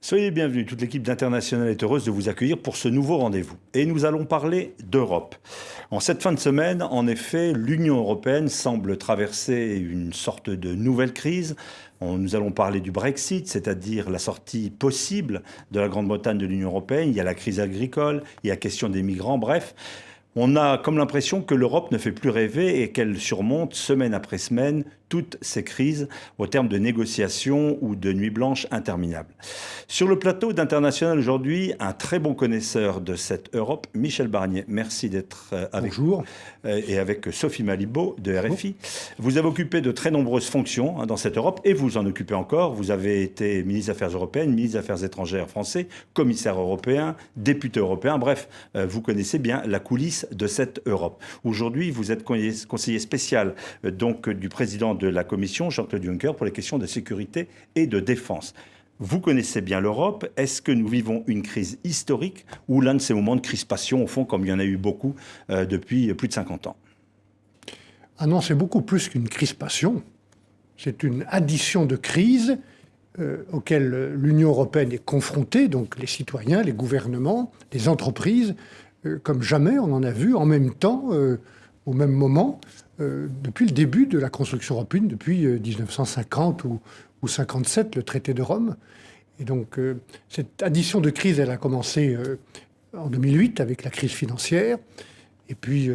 Soyez bienvenus, toute l'équipe d'International est heureuse de vous accueillir pour ce nouveau rendez-vous. Et nous allons parler d'Europe. En cette fin de semaine, en effet, l'Union européenne semble traverser une sorte de nouvelle crise. Nous allons parler du Brexit, c'est-à-dire la sortie possible de la Grande-Bretagne de l'Union européenne. Il y a la crise agricole, il y a la question des migrants, bref. On a comme l'impression que l'Europe ne fait plus rêver et qu'elle surmonte semaine après semaine toutes ces crises au terme de négociations ou de nuits blanches interminables. Sur le plateau d'International aujourd'hui, un très bon connaisseur de cette Europe, Michel Barnier. Merci d'être avec Bonjour. nous. Et avec Sophie Malibaud de RFI. Vous avez occupé de très nombreuses fonctions dans cette Europe et vous en occupez encore. Vous avez été ministre des Affaires européennes, ministre des Affaires étrangères français, commissaire européen, député européen. Bref, vous connaissez bien la coulisse de cette Europe. Aujourd'hui, vous êtes conseiller spécial donc du président de la Commission, Jean-Claude Juncker, pour les questions de sécurité et de défense. Vous connaissez bien l'Europe. Est-ce que nous vivons une crise historique ou l'un de ces moments de crispation, au fond, comme il y en a eu beaucoup depuis plus de 50 ans? Ah non, c'est beaucoup plus qu'une crispation. C'est une addition de crises auxquelles l'Union européenne est confrontée, donc les citoyens, les gouvernements, les entreprises, comme jamais on en a vu en même temps, au même moment, depuis le début de la construction européenne, depuis 1950 ou 57, le traité de Rome. Et donc, cette addition de crises, elle a commencé en 2008 avec la crise financière. Et puis,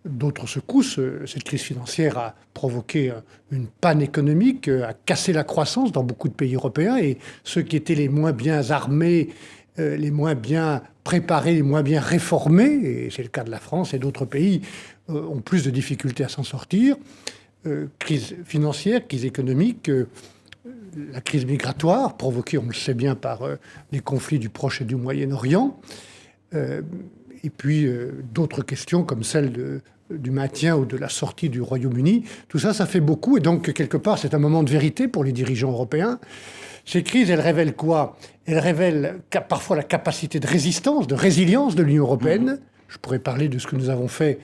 d'autres secousses. Cette crise financière a provoqué une panne économique, a cassé la croissance dans beaucoup de pays européens. Et ceux qui étaient les moins bien armés, les moins bien préparés, les moins bien réformés, et c'est le cas de la France et d'autres pays, ont plus de difficultés à s'en sortir. Crise financière, crise économique, la crise migratoire, provoquée, on le sait bien, par les conflits du Proche et du Moyen-Orient. Et puis d'autres questions comme celle du maintien ou de la sortie du Royaume-Uni. Tout ça, ça fait beaucoup. Et donc, quelque part, c'est un moment de vérité pour les dirigeants européens. Ces crises, elles révèlent quoi? Elles révèlent parfois la capacité de résistance, de résilience de l'Union européenne. Je pourrais parler de ce que nous avons fait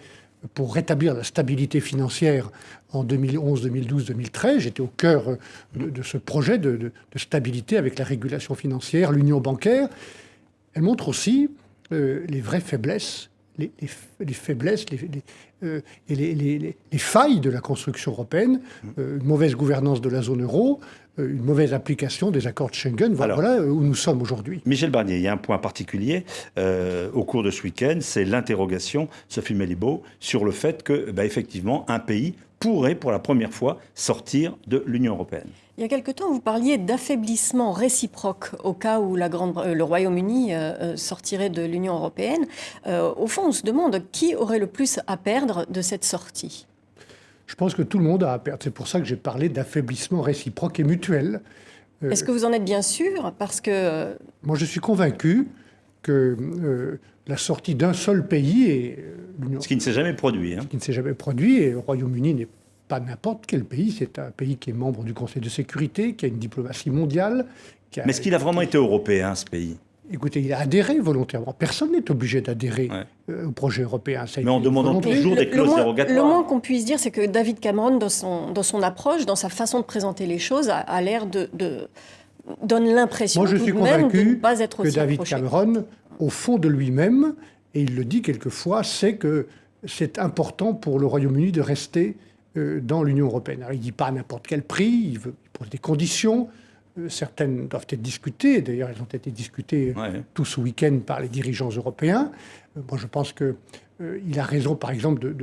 pour rétablir la stabilité financière en 2011, 2012, 2013. J'étais au cœur de ce projet de stabilité avec la régulation financière, l'union bancaire. Elle montre aussi les vraies faiblesses, les faiblesses et les failles de la construction européenne, une mauvaise gouvernance de la zone euro, une mauvaise application des accords de Schengen. Voilà où nous sommes aujourd'hui. Michel Barnier, il y a un point particulier au cours de ce week-end, c'est l'interrogation, Sophie Malibaud, sur le fait que, effectivement, un pays pourrait, pour la première fois, sortir de l'Union européenne. Il y a quelque temps, vous parliez d'affaiblissement réciproque au cas où le Royaume-Uni sortirait de l'Union européenne. Au fond, on se demande qui aurait le plus à perdre de cette sortie. Je pense que tout le monde a à perdre. C'est pour ça que j'ai parlé d'affaiblissement réciproque et mutuel. Est-ce que vous en êtes bien sûr? Parce que... Moi, je suis convaincu que la sortie d'un seul pays est l'Union. Ce qui ne s'est jamais produit. Ce qui ne s'est jamais produit. Et le Royaume-Uni n'est pas n'importe quel pays. C'est un pays qui est membre du Conseil de sécurité, qui a une diplomatie mondiale. Mais est-ce qu'il a vraiment été européen, ce pays? Écoutez, il a adhéré volontairement. Personne n'est obligé d'adhérer au projet européen. Mais en demandant toujours des clauses dérogatoires. Le moins qu'on puisse dire, c'est que David Cameron, dans son approche, dans sa façon de présenter les choses, a l'air donne l'impression tout de même de ne pas être aussi que David approché. Cameron, au fond de lui-même, et il le dit quelquefois, c'est que c'est important pour le Royaume-Uni de rester dans l'Union européenne. Alors, il ne dit pas à n'importe quel prix, il pose des conditions. Certaines doivent être discutées. D'ailleurs, elles ont été discutées tout ce week-end par les dirigeants européens. Moi, je pense qu'il a raison, par exemple,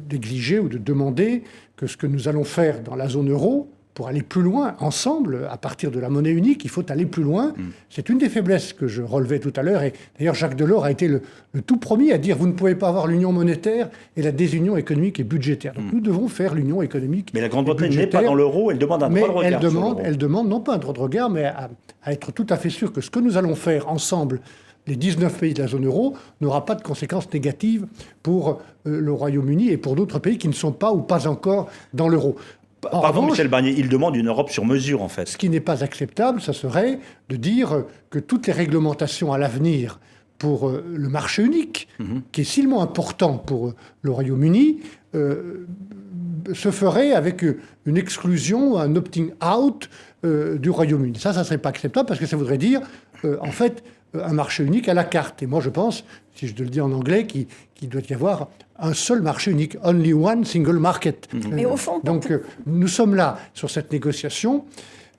d'exiger ou de demander que ce que nous allons faire dans la zone euro, pour aller plus loin, ensemble, à partir de la monnaie unique, il faut aller plus loin. C'est une des faiblesses que je relevais tout à l'heure. Et d'ailleurs, Jacques Delors a été le tout premier à dire « vous ne pouvez pas avoir l'union monétaire et la désunion économique et budgétaire ». Donc nous devons faire l'union économique. Mais la Grande-Bretagne n'est pas dans l'euro, elle demande un droit de regard. Elle demande non pas un droit de regard, mais à être tout à fait sûr que ce que nous allons faire ensemble, les 19 pays de la zone euro, n'aura pas de conséquences négatives pour le Royaume-Uni et pour d'autres pays qui ne sont pas ou pas encore dans l'euro. Pardon, Michel Barnier, il demande une Europe sur mesure, en fait. Ce qui n'est pas acceptable, ça serait de dire que toutes les réglementations à l'avenir pour le marché unique, qui est si important pour le Royaume-Uni, se ferait avec une exclusion, un opting out du Royaume-Uni. Ça ne serait pas acceptable parce que ça voudrait dire en fait, un marché unique à la carte. Et moi, je pense, si je le dis en anglais, qu'il doit y avoir un seul marché unique, only one single market. Mais au fond, donc, nous sommes là sur cette négociation.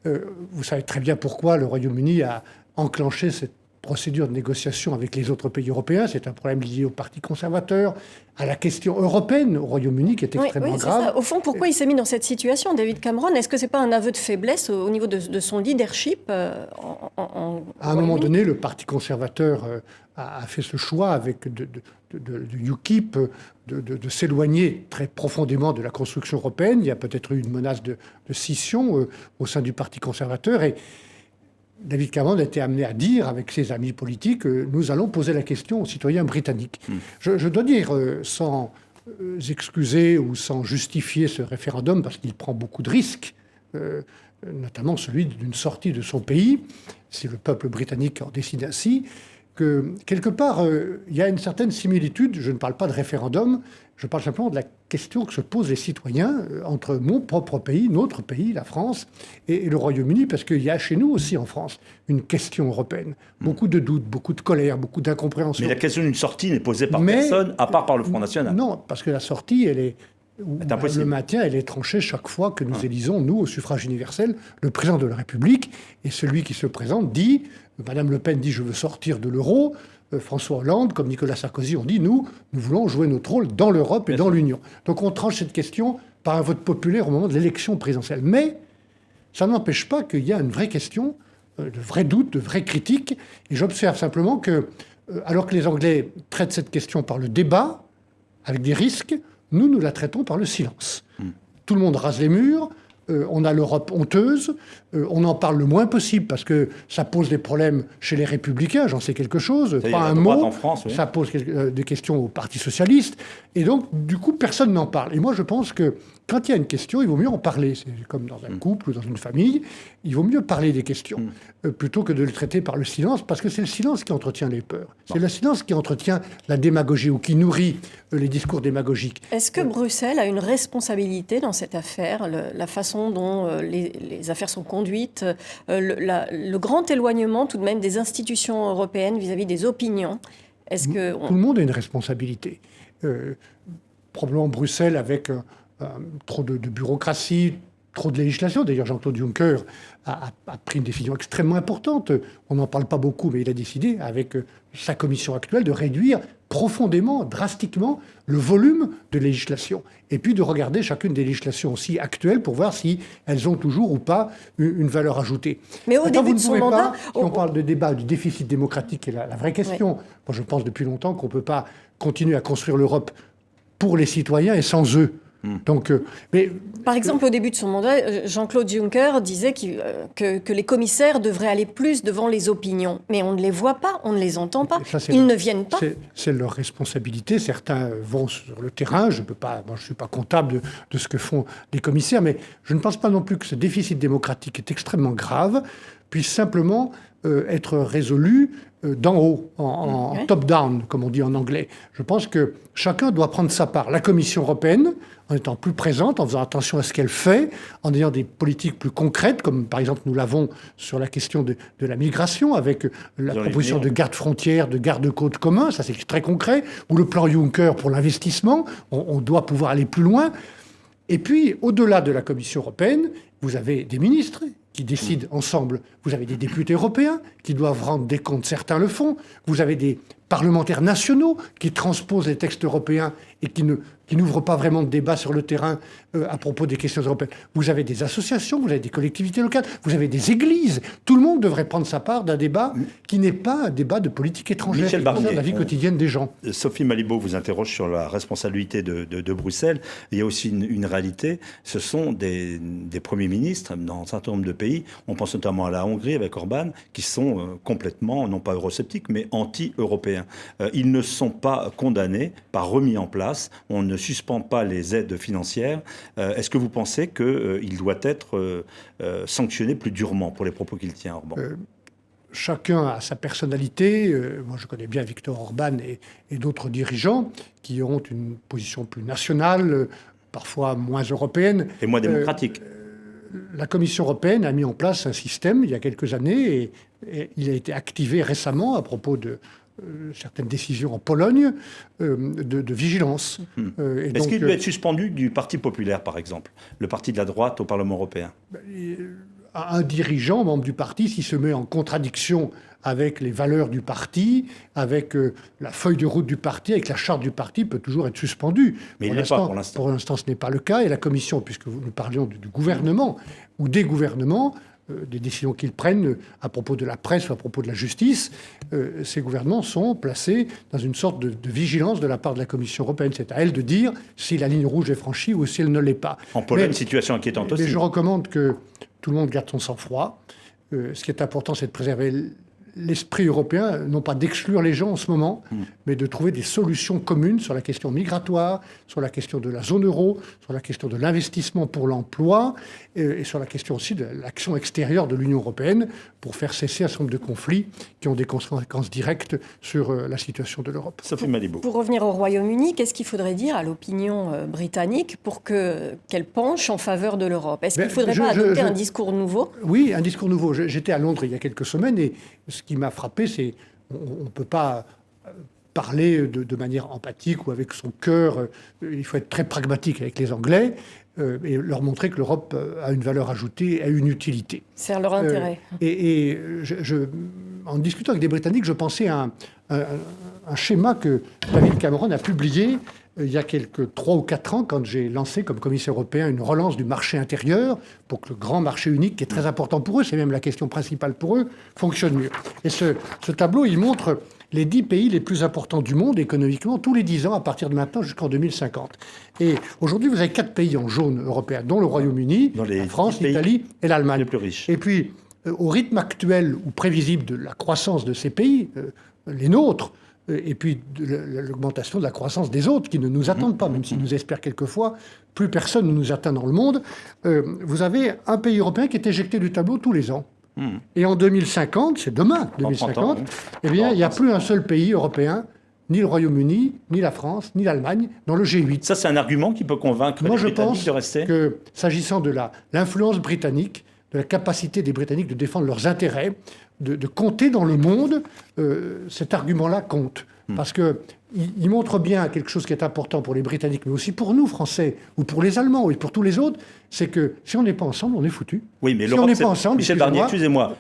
Vous savez très bien pourquoi le Royaume-Uni a enclenché cette procédure de négociation avec les autres pays européens. C'est un problème lié au Parti conservateur, à la question européenne au Royaume-Uni qui est extrêmement grave. Ça. Au fond, pourquoi il s'est mis dans cette situation, David Cameron? Est-ce que ce n'est pas un aveu de faiblesse au niveau de son leadership À un moment donné, le Parti conservateur a fait ce choix avec de UKIP de s'éloigner très profondément de la construction européenne. Il y a peut-être eu une menace de scission au sein du Parti conservateur. Et David Cameron a été amené à dire, avec ses amis politiques, nous allons poser la question aux citoyens britanniques. Je dois dire, sans excuser ou sans justifier ce référendum, parce qu'il prend beaucoup de risques, notamment celui d'une sortie de son pays, si le peuple britannique en décide ainsi, que quelque part, il y a une certaine similitude, je ne parle pas de référendum, je parle simplement de la question que se posent les citoyens entre mon propre pays, notre pays, la France, et le Royaume-Uni, parce qu'il y a chez nous aussi en France une question européenne. Beaucoup de doutes, beaucoup de colère, beaucoup d'incompréhension. Mais la question d'une sortie n'est posée par personne, à part par le Front National. Non, parce que la sortie, le maintien, elle est tranchée chaque fois que nous élisons, nous, au suffrage universel, le président de la République. Et celui qui se présente dit, Madame Le Pen dit « je veux sortir de l'euro », François Hollande, comme Nicolas Sarkozy, ont dit « nous voulons jouer notre rôle dans l'Europe et dans l'Union ». Donc on tranche cette question par un vote populaire au moment de l'élection présidentielle. Mais ça n'empêche pas qu'il y a une vraie question, de vrais doutes, de vraies critiques. Et j'observe simplement que, alors que les Anglais traitent cette question par le débat, avec des risques, nous la traitons par le silence. Tout le monde rase les murs. On a l'Europe honteuse, on en parle le moins possible parce que ça pose des problèmes chez les Républicains, j'en sais quelque chose, pas un mot, en France, oui. Ça pose des questions au Parti Socialiste, et donc du coup personne n'en parle. Et moi je pense que quand il y a une question, il vaut mieux en parler, c'est comme dans un couple ou dans une famille, il vaut mieux parler des questions, plutôt que de le traiter par le silence, parce que c'est le silence qui entretient les peurs, c'est le silence qui entretient la démagogie ou qui nourrit les discours démagogiques. Est-ce que Bruxelles a une responsabilité dans cette affaire, la façon dont les affaires sont conduites, le grand éloignement tout de même des institutions européennes vis-à-vis des opinions? Tout le monde a une responsabilité. Probablement Bruxelles avec trop de bureaucratie, trop de législation. D'ailleurs, Jean-Claude Juncker a pris une décision extrêmement importante. On n'en parle pas beaucoup, mais il a décidé, avec sa commission actuelle, de réduire profondément, drastiquement, le volume de législation. Et puis de regarder chacune des législations aussi actuelles pour voir si elles ont toujours ou pas une valeur ajoutée. Mais au début de son mandat... Si on parle de débat du déficit démocratique, qui est la vraie question, moi je pense depuis longtemps qu'on ne peut pas continuer à construire l'Europe pour les citoyens et sans eux. Donc, Par exemple, au début de son mandat, Jean-Claude Juncker disait que les commissaires devraient aller plus devant les opinions. Mais on ne les voit pas, on ne les entend pas, ils ne viennent pas. C'est leur responsabilité. Certains vont sur le terrain. Je ne suis pas comptable de ce que font les commissaires, mais je ne pense pas non plus que ce déficit démocratique est extrêmement grave, puisse simplement être résolu d'en haut, en top-down, comme on dit en anglais. Je pense que chacun doit prendre sa part. La Commission européenne, en étant plus présente, en faisant attention à ce qu'elle fait, en ayant des politiques plus concrètes, comme par exemple nous l'avons sur la question de la migration, avec la proposition de garde-frontières, de garde-côtes communs, ça c'est très concret, ou le plan Juncker pour l'investissement, on doit pouvoir aller plus loin. Et puis, au-delà de la Commission européenne, vous avez des ministres qui décident ensemble. Vous avez des députés européens qui doivent rendre des comptes, certains le font. Vous avez des parlementaires nationaux qui transposent les textes européens et qui n'ouvrent pas vraiment de débat sur le terrain à propos des questions européennes. Vous avez des associations, vous avez des collectivités locales, vous avez des églises. Tout le monde devrait prendre sa part d'un débat qui n'est pas un débat de politique étrangère, Michel Barnier, de la vie quotidienne des gens. Sophie Malibaud vous interroge sur la responsabilité de Bruxelles. Il y a aussi une réalité, ce sont des premiers ministres dans un certain nombre de pays, on pense notamment à la Hongrie avec Orban, qui sont complètement, non pas eurosceptiques, mais anti-européens. Ils ne sont pas condamnés, pas remis en place, on ne suspend pas les aides financières. Est-ce que vous pensez qu'il doit être sanctionné plus durement pour les propos qu'il tient, Orban ? Chacun a sa personnalité. Moi, je connais bien Viktor Orban et d'autres dirigeants qui ont une position plus nationale, parfois moins européenne. Et moins démocratique. la Commission européenne a mis en place un système il y a quelques années et il a été activé récemment à propos de certaines décisions en Pologne de vigilance. Est-ce qu'il doit être suspendu du Parti populaire, par exemple, le parti de la droite au Parlement européen? Un dirigeant, membre du parti, s'il se met en contradiction avec les valeurs du parti, avec la feuille de route du parti, avec la charte du parti, peut toujours être suspendu. Mais il n'est pas pour l'instant. Pour l'instant, ce n'est pas le cas. Et la Commission, puisque nous parlions du gouvernement ou des gouvernements, des décisions qu'ils prennent à propos de la presse ou à propos de la justice, ces gouvernements sont placés dans une sorte de vigilance de la part de la Commission européenne. C'est à elle de dire si la ligne rouge est franchie ou si elle ne l'est pas. En Pologne, situation inquiétante aussi. Mais je recommande que tout le monde garde son sang-froid. Ce qui est important, c'est de préserver l'esprit européen, non pas d'exclure les gens en ce moment, mais de trouver des solutions communes sur la question migratoire, sur la question de la zone euro, sur la question de l'investissement pour l'emploi et sur la question aussi de l'action extérieure de l'Union européenne pour faire cesser un certain nombre de conflits qui ont des conséquences directes sur la situation de l'Europe. Sophie Malibaud. Pour revenir au Royaume-Uni, qu'est-ce qu'il faudrait dire à l'opinion britannique pour qu'elle penche en faveur de l'Europe? Est-ce qu'il ne faudrait pas adopter un discours nouveau? Oui, un discours nouveau. J'étais à Londres il y a quelques semaines et ce qui m'a frappé, c'est qu'on ne peut pas parler de manière empathique ou avec son cœur. Il faut être très pragmatique avec les Anglais et leur montrer que l'Europe a une valeur ajoutée, a une utilité. C'est leur intérêt. En discutant avec des Britanniques, je pensais à un schéma que David Cameron a publié il y a 3 ou 4 ans, quand j'ai lancé comme commissaire européen une relance du marché intérieur pour que le grand marché unique, qui est très important pour eux, c'est même la question principale pour eux, fonctionne mieux. Et ce tableau, il montre les 10 pays les plus importants du monde économiquement tous les 10 ans à partir de maintenant jusqu'en 2050. Et aujourd'hui, vous avez 4 pays en jaune européens, dont le Royaume-Uni, la France, l'Italie et l'Allemagne. Les plus riches. Et puis, au rythme actuel ou prévisible de la croissance de ces pays, les nôtres, et puis l'augmentation de la croissance des autres qui ne nous attendent pas, même s'ils nous espèrent quelquefois, plus personne ne nous atteint dans le monde. Vous avez un pays européen qui est éjecté du tableau tous les ans. Et en 2050, c'est demain, 2050, eh bien, il n'y a plus un seul pays européen, ni le Royaume-Uni, ni la France, ni l'Allemagne, dans le G8. Ça, c'est un argument qui peut convaincre les Britanniques de rester? Moi, je pense que, s'agissant de l'influence britannique, de la capacité des Britanniques de défendre leurs intérêts, de compter dans le monde, cet argument-là compte. Parce qu'il montre bien quelque chose qui est important pour les Britanniques, mais aussi pour nous, Français, ou pour les Allemands, et pour tous les autres, c'est que si on n'est pas ensemble, on est foutu. Oui, mais si on n'est pas ensemble, Michel Barnier, excusez-moi,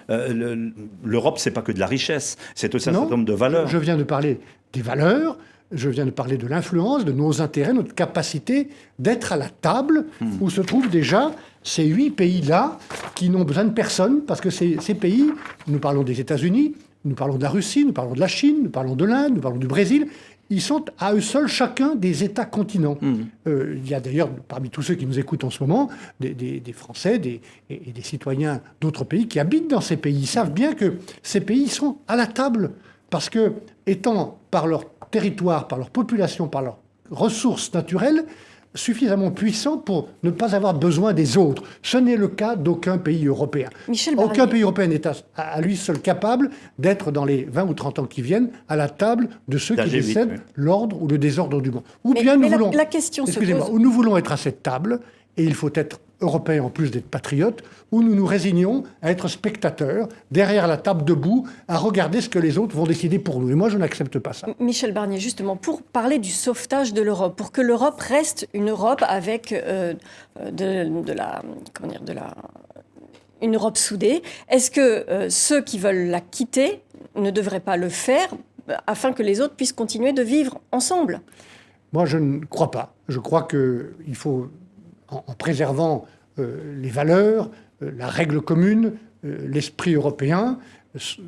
l'Europe, c'est pas que de la richesse, c'est aussi un certain nombre de valeurs. Je viens de parler des valeurs, je viens de parler de l'influence, de nos intérêts, notre capacité d'être à la table où se trouvent déjà ces 8 pays-là qui n'ont besoin de personne, parce que ces pays, nous parlons des États-Unis, nous parlons de la Russie, nous parlons de la Chine, nous parlons de l'Inde, nous parlons du Brésil, ils sont à eux seuls chacun des États-continents. Il y a d'ailleurs, parmi tous ceux qui nous écoutent en ce moment, des Français et des citoyens d'autres pays qui habitent dans ces pays. Ils savent bien que ces pays sont à la table, parce que, étant par leur territoire, par leur population, par leurs ressources naturelles, suffisamment puissants pour ne pas avoir besoin des autres. Ce n'est le cas d'aucun pays européen. Aucun pays européen n'est à lui seul capable d'être dans les 20 ou 30 ans qui viennent à la table de ceux qui décèdent l'ordre ou le désordre du monde. Ou bien la question se pose. Ou nous voulons être à cette table, et il faut être européen en plus d'être patriote, où nous nous résignons à être spectateurs, derrière la table debout, à regarder ce que les autres vont décider pour nous. Et moi, je n'accepte pas ça. Michel Barnier, justement, pour parler du sauvetage de l'Europe, pour que l'Europe reste une Europe avec une Europe soudée, est-ce que ceux qui veulent la quitter ne devraient pas le faire afin que les autres puissent continuer de vivre ensemble? Moi, je ne crois pas. Je crois qu'il faut, en préservant les valeurs, la règle commune, l'esprit européen,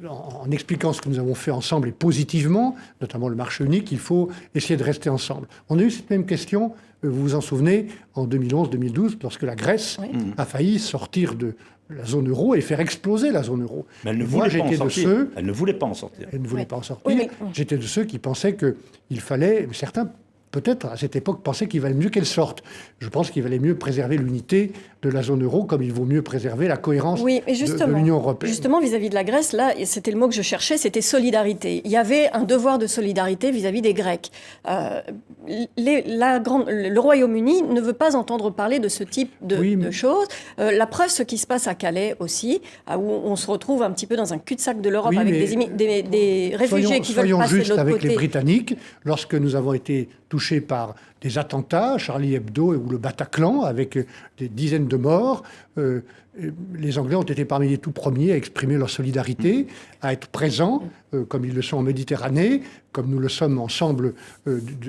en expliquant ce que nous avons fait ensemble et positivement, notamment le marché unique, il faut essayer de rester ensemble. On a eu cette même question, vous vous en souvenez, en 2011-2012, lorsque la Grèce a failli sortir de la zone euro et faire exploser la zone euro. Mais elle ne voulait pas en sortir. Elle ne voulait pas en sortir. Elle ne voulait pas en sortir. J'étais de ceux qui pensaient qu'il fallait, certains peut-être à cette époque pensaient qu'il valait mieux qu'elle sorte. Je pense qu'il valait mieux préserver l'unité de la zone euro comme il vaut mieux préserver la cohérence de l'Union européenne. Justement, vis-à-vis de la Grèce, là, c'était le mot que je cherchais, c'était solidarité. Il y avait un devoir de solidarité vis-à-vis des Grecs. Le Royaume-Uni ne veut pas entendre parler de ce type de choses. La preuve, ce qui se passe à Calais aussi, où on se retrouve un petit peu dans un cul-de-sac de l'Europe avec des réfugiés qui veulent passer de l'autre côté. Soyons justes avec les Britanniques. Lorsque nous avons été touchés par des attentats, Charlie Hebdo ou le Bataclan, avec des dizaines de morts, les Anglais ont été parmi les tout premiers à exprimer leur solidarité, à être présents, comme ils le sont en Méditerranée, comme nous le sommes ensemble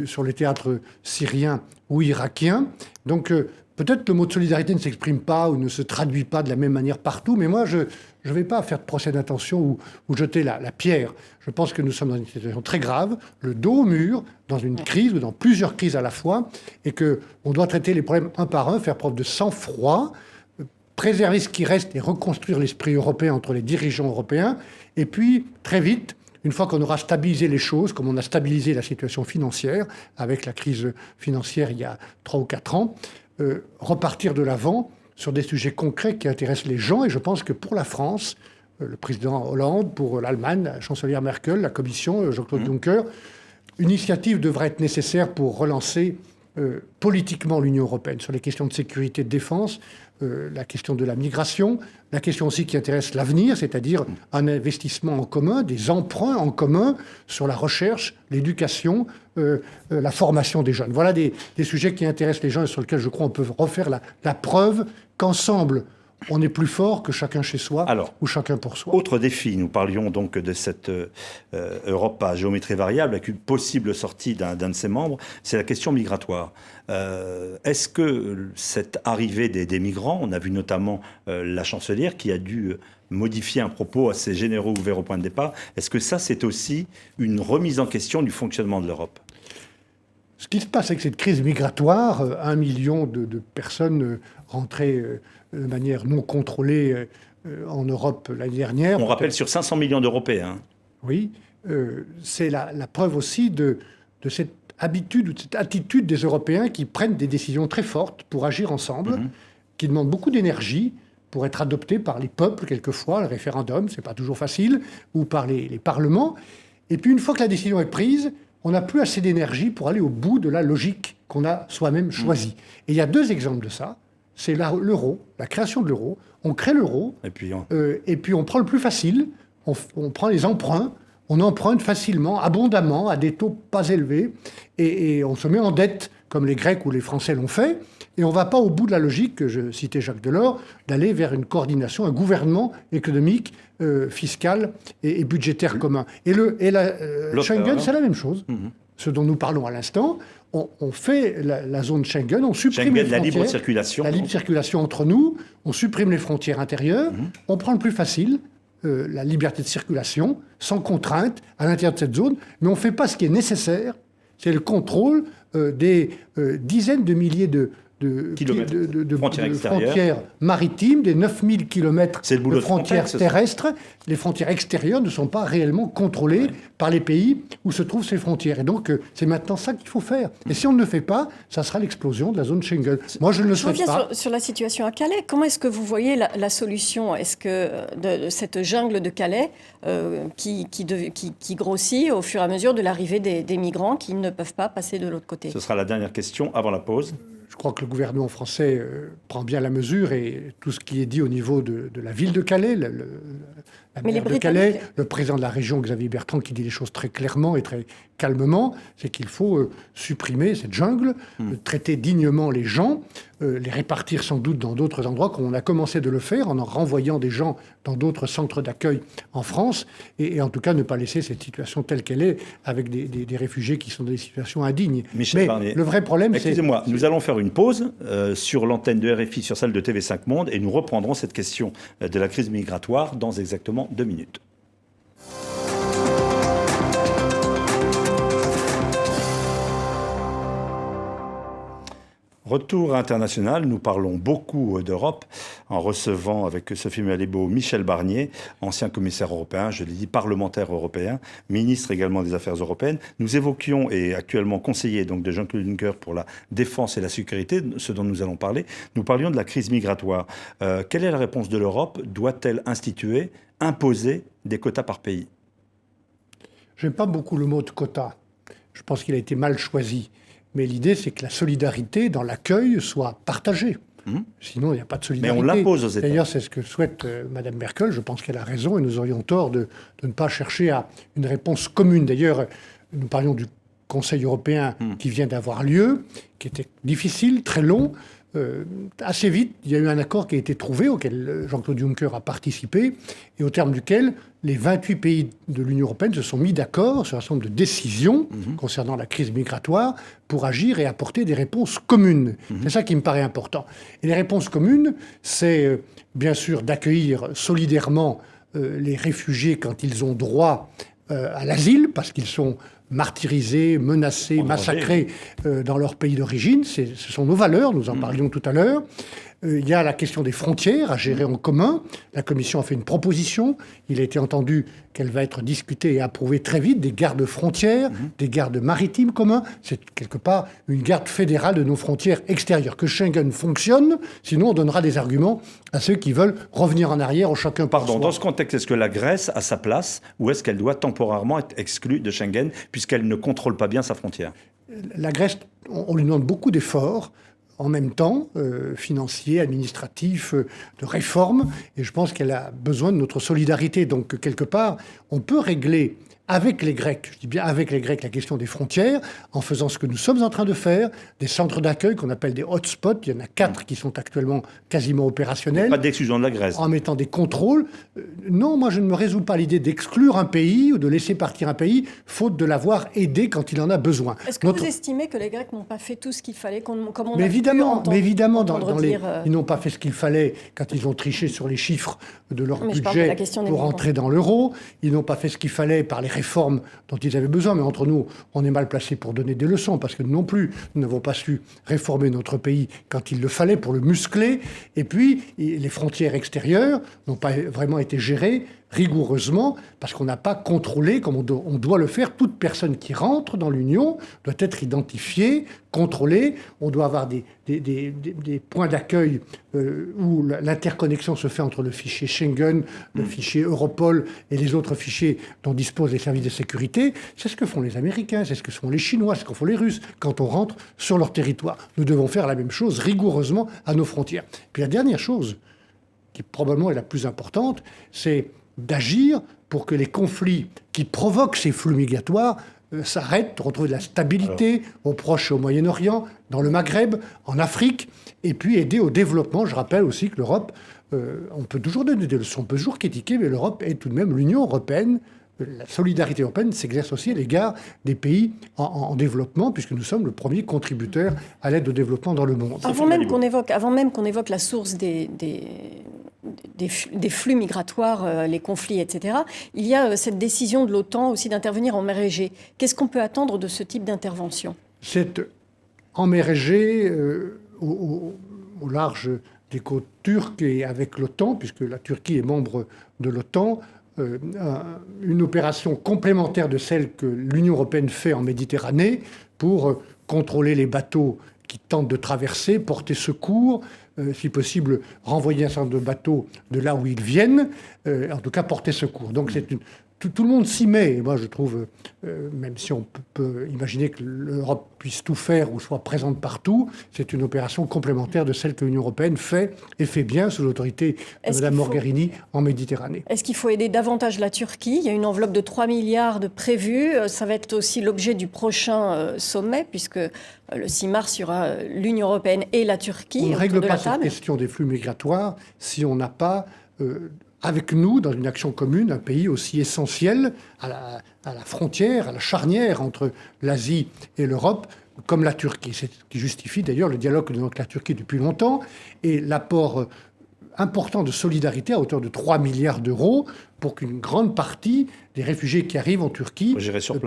sur les théâtres syriens ou irakiens. Donc peut-être le mot de solidarité ne s'exprime pas ou ne se traduit pas de la même manière partout, mais moi je ne vais pas faire de procès d'intention ou jeter la pierre. Je pense que nous sommes dans une situation très grave, le dos au mur, dans une crise ou dans plusieurs crises à la fois, et qu'on doit traiter les problèmes un par un, faire preuve de sang-froid, préserver ce qui reste et reconstruire l'esprit européen entre les dirigeants européens. Et puis, très vite, une fois qu'on aura stabilisé les choses, comme on a stabilisé la situation financière, avec la crise financière il y a 3 ou 4 ans, repartir de l'avant sur des sujets concrets qui intéressent les gens. Et je pense que pour la France, le président Hollande, pour l'Allemagne, la chancelière Merkel, la Commission, Jean-Claude Juncker, une initiative devrait être nécessaire pour relancer politiquement l'Union européenne sur les questions de sécurité et de défense, la question de la migration, la question aussi qui intéresse l'avenir, c'est-à-dire un investissement en commun, des emprunts en commun sur la recherche, l'éducation, la formation des jeunes. Voilà des sujets qui intéressent les gens et sur lesquels je crois on peut refaire la preuve qu'ensemble, on est plus fort que chacun chez soi ou chacun pour soi. Autre défi, nous parlions donc de cette Europe à géométrie variable avec une possible sortie d'un de ses membres, c'est la question migratoire. Est-ce que cette arrivée des migrants, on a vu notamment la chancelière qui a dû modifier un propos assez généreux ouvert au point de départ, est-ce que ça c'est aussi une remise en question du fonctionnement de l'Europe ? Ce qui se passe avec cette crise migratoire, 1 million de personnes rentrées de manière non contrôlée en Europe l'année dernière. On rappelle sur 500 millions d'Européens. Oui, c'est la preuve aussi de cette habitude ou de cette attitude des Européens qui prennent des décisions très fortes pour agir ensemble, qui demandent beaucoup d'énergie pour être adoptées par les peuples quelquefois, le référendum, c'est pas toujours facile, ou par les parlements. Et puis une fois que la décision est prise, on n'a plus assez d'énergie pour aller au bout de la logique qu'on a soi-même choisie. Et il y a 2 exemples de ça. C'est l'euro, la création de l'euro. On crée l'euro, et puis on prend le plus facile, on prend les emprunts, on emprunte facilement, abondamment, à des taux pas élevés, et on se met en dette, comme les Grecs ou les Français l'ont fait, et on ne va pas au bout de la logique, que je citais Jacques Delors, d'aller vers une coordination, un gouvernement économique, fiscal et budgétaire commun. Et Schengen, c'est la même chose. Ce dont nous parlons à l'instant, on fait la zone Schengen, on supprime les frontières, la libre circulation entre nous, on supprime les frontières intérieures, on prend le plus facile, la liberté de circulation, sans contrainte, à l'intérieur de cette zone, mais on ne fait pas ce qui est nécessaire, c'est le contrôle des dizaines de milliers de frontières maritimes, des 9000 km de frontières terrestres. Les frontières extérieures ne sont pas réellement contrôlées par les pays où se trouvent ces frontières. Et donc, c'est maintenant ça qu'il faut faire. Et si on ne le fait pas, ça sera l'explosion de la zone Schengen. Moi, je ne le souhaite pas. Je reviens sur la situation à Calais. Comment est-ce que vous voyez la solution ? Est-ce que de cette jungle de Calais qui grossit au fur et à mesure de l'arrivée des migrants qui ne peuvent pas passer de l'autre côté ? Ce sera la dernière question avant la pause. Je crois que le gouvernement français prend bien la mesure et tout ce qui est dit au niveau de la ville de Calais, la maire de Calais, le président de la région, Xavier Bertrand, qui dit les choses très clairement et très calmement, c'est qu'il faut supprimer cette jungle, traiter dignement les gens, les répartir sans doute dans d'autres endroits, comme on a commencé de le faire, en renvoyant des gens dans d'autres centres d'accueil en France, et en tout cas ne pas laisser cette situation telle qu'elle est, avec des réfugiés qui sont dans des situations indignes. Michel Barnier, le vrai problème, excusez-moi, nous allons faire une pause sur l'antenne de RFI, sur celle de TV5 Monde, et nous reprendrons cette question de la crise migratoire dans exactement 2 minutes. Retour international, nous parlons beaucoup d'Europe en recevant avec Sophie Malébaud Michel Barnier, ancien commissaire européen, je l'ai dit, parlementaire européen, ministre également des Affaires européennes. Nous évoquions, et actuellement conseiller donc, de Jean-Claude Juncker pour la défense et la sécurité, ce dont nous allons parler, nous parlions de la crise migratoire. Quelle est la réponse de l'Europe? Doit-elle instituer, imposer des quotas par pays? Je n'aime pas beaucoup le mot de quota. Je pense qu'il a été mal choisi. Mais l'idée, c'est que la solidarité dans l'accueil soit partagée. Sinon, il n'y a pas de solidarité. Mais on l'impose aux États. D'ailleurs, c'est ce que souhaite Mme Merkel. Je pense qu'elle a raison et nous aurions tort de ne pas chercher à une réponse commune. D'ailleurs, nous parlions du Conseil européen qui vient d'avoir lieu, qui était difficile, très long. Assez vite, il y a eu un accord qui a été trouvé, auquel Jean-Claude Juncker a participé, et au terme duquel les 28 pays de l'Union européenne se sont mis d'accord sur un certain nombre de décisions concernant la crise migratoire pour agir et apporter des réponses communes. C'est ça qui me paraît important. Et les réponses communes, c'est bien sûr d'accueillir solidairement les réfugiés quand ils ont droit à l'asile, parce qu'ils sont martyrisés, menacés, massacrés dans leur pays d'origine. Ce sont nos valeurs, nous en parlions tout à l'heure. Il y a la question des frontières à gérer en commun. La Commission a fait une proposition. Il a été entendu qu'elle va être discutée et approuvée très vite. Des gardes frontières, des gardes maritimes communs. C'est quelque part une garde fédérale de nos frontières extérieures. Que Schengen fonctionne, sinon on donnera des arguments à ceux qui veulent revenir en arrière au chacun pour soi. Dans ce contexte, est-ce que la Grèce a sa place ou est-ce qu'elle doit temporairement être exclue de Schengen puisqu'elle ne contrôle pas bien sa frontière? La Grèce, on lui demande beaucoup d'efforts. En même temps, financiers, administratifs, de réformes. Et je pense qu'elle a besoin de notre solidarité. Donc, quelque part, on peut régler avec les Grecs, je dis bien avec les Grecs, la question des frontières, en faisant ce que nous sommes en train de faire, des centres d'accueil qu'on appelle des hotspots. Il y en a 4 qui sont actuellement quasiment opérationnels. Pas d'exclusion de la Grèce. En mettant des contrôles. Non, moi je ne me résous pas à l'idée d'exclure un pays ou de laisser partir un pays, faute de l'avoir aidé quand il en a besoin. Est-ce que vous estimez que les Grecs n'ont pas fait tout ce qu'il fallait, comme on mais a évidemment, dire, ils n'ont pas fait ce qu'il fallait quand ils ont triché sur les chiffres de leur budget de pour entrer dans l'euro. Ils n'ont pas fait ce qu'il fallait par les réformes dont ils avaient besoin. Mais entre nous, on est mal placé pour donner des leçons parce que nous non plus, nous n'avons pas su réformer notre pays quand il le fallait pour le muscler. Et puis, les frontières extérieures n'ont pas vraiment été gérées rigoureusement, parce qu'on n'a pas contrôlé, comme on doit le faire. Toute personne qui rentre dans l'Union doit être identifiée, contrôlée. On doit avoir des points d'accueil où l'interconnexion se fait entre le fichier Schengen, le fichier Europol et les autres fichiers dont disposent les services de sécurité. C'est ce que font les Américains, c'est ce que font les Chinois, c'est ce que font les Russes quand on rentre sur leur territoire. Nous devons faire la même chose rigoureusement à nos frontières. Puis la dernière chose, qui probablement est la plus importante, c'est d'agir pour que les conflits qui provoquent ces flux migratoires s'arrêtent, retrouver de la stabilité au Proche et au Moyen-Orient, dans le Maghreb, en Afrique, et puis aider au développement. Je rappelle aussi que l'Europe, on peut toujours donner des leçons, on peut toujours critiquer, mais l'Europe est tout de même l'Union européenne. La solidarité européenne s'exerce aussi à l'égard des pays en développement, puisque nous sommes le premier contributeur à l'aide au développement dans le monde. Avant même qu'on évoque la source des flux migratoires, les conflits, etc., il y a cette décision de l'OTAN aussi d'intervenir en mer Égée. Qu'est-ce qu'on peut attendre de ce type d'intervention? C'est en mer Égée, au large des côtes turques et avec l'OTAN, puisque la Turquie est membre de l'OTAN, une opération complémentaire de celle que l'Union européenne fait en Méditerranée pour contrôler les bateaux qui tentent de traverser, porter secours, si possible renvoyer un certain nombre de bateaux de là où ils viennent, en tout cas porter secours. Donc tout le monde s'y met. Et moi, je trouve, même si on peut imaginer que l'Europe puisse tout faire ou soit présente partout, c'est une opération complémentaire de celle que l'Union européenne fait et fait bien sous l'autorité de Mme Mogherini en Méditerranée. Est-ce qu'il faut aider davantage la Turquie? Il y a une enveloppe de 3 milliards de prévus. Ça va être aussi l'objet du prochain sommet, puisque le 6 mars, il y aura l'Union européenne et la Turquie. On ne règle pas cette question des flux migratoires si on n'a pas avec nous, dans une action commune, un pays aussi essentiel à la frontière, à la charnière entre l'Asie et l'Europe, comme la Turquie. C'est ce qui justifie d'ailleurs le dialogue que nous avons avec la Turquie depuis longtemps et l'apport important de solidarité à hauteur de 3 milliards d'euros pour qu'une grande partie des réfugiés qui arrivent en Turquie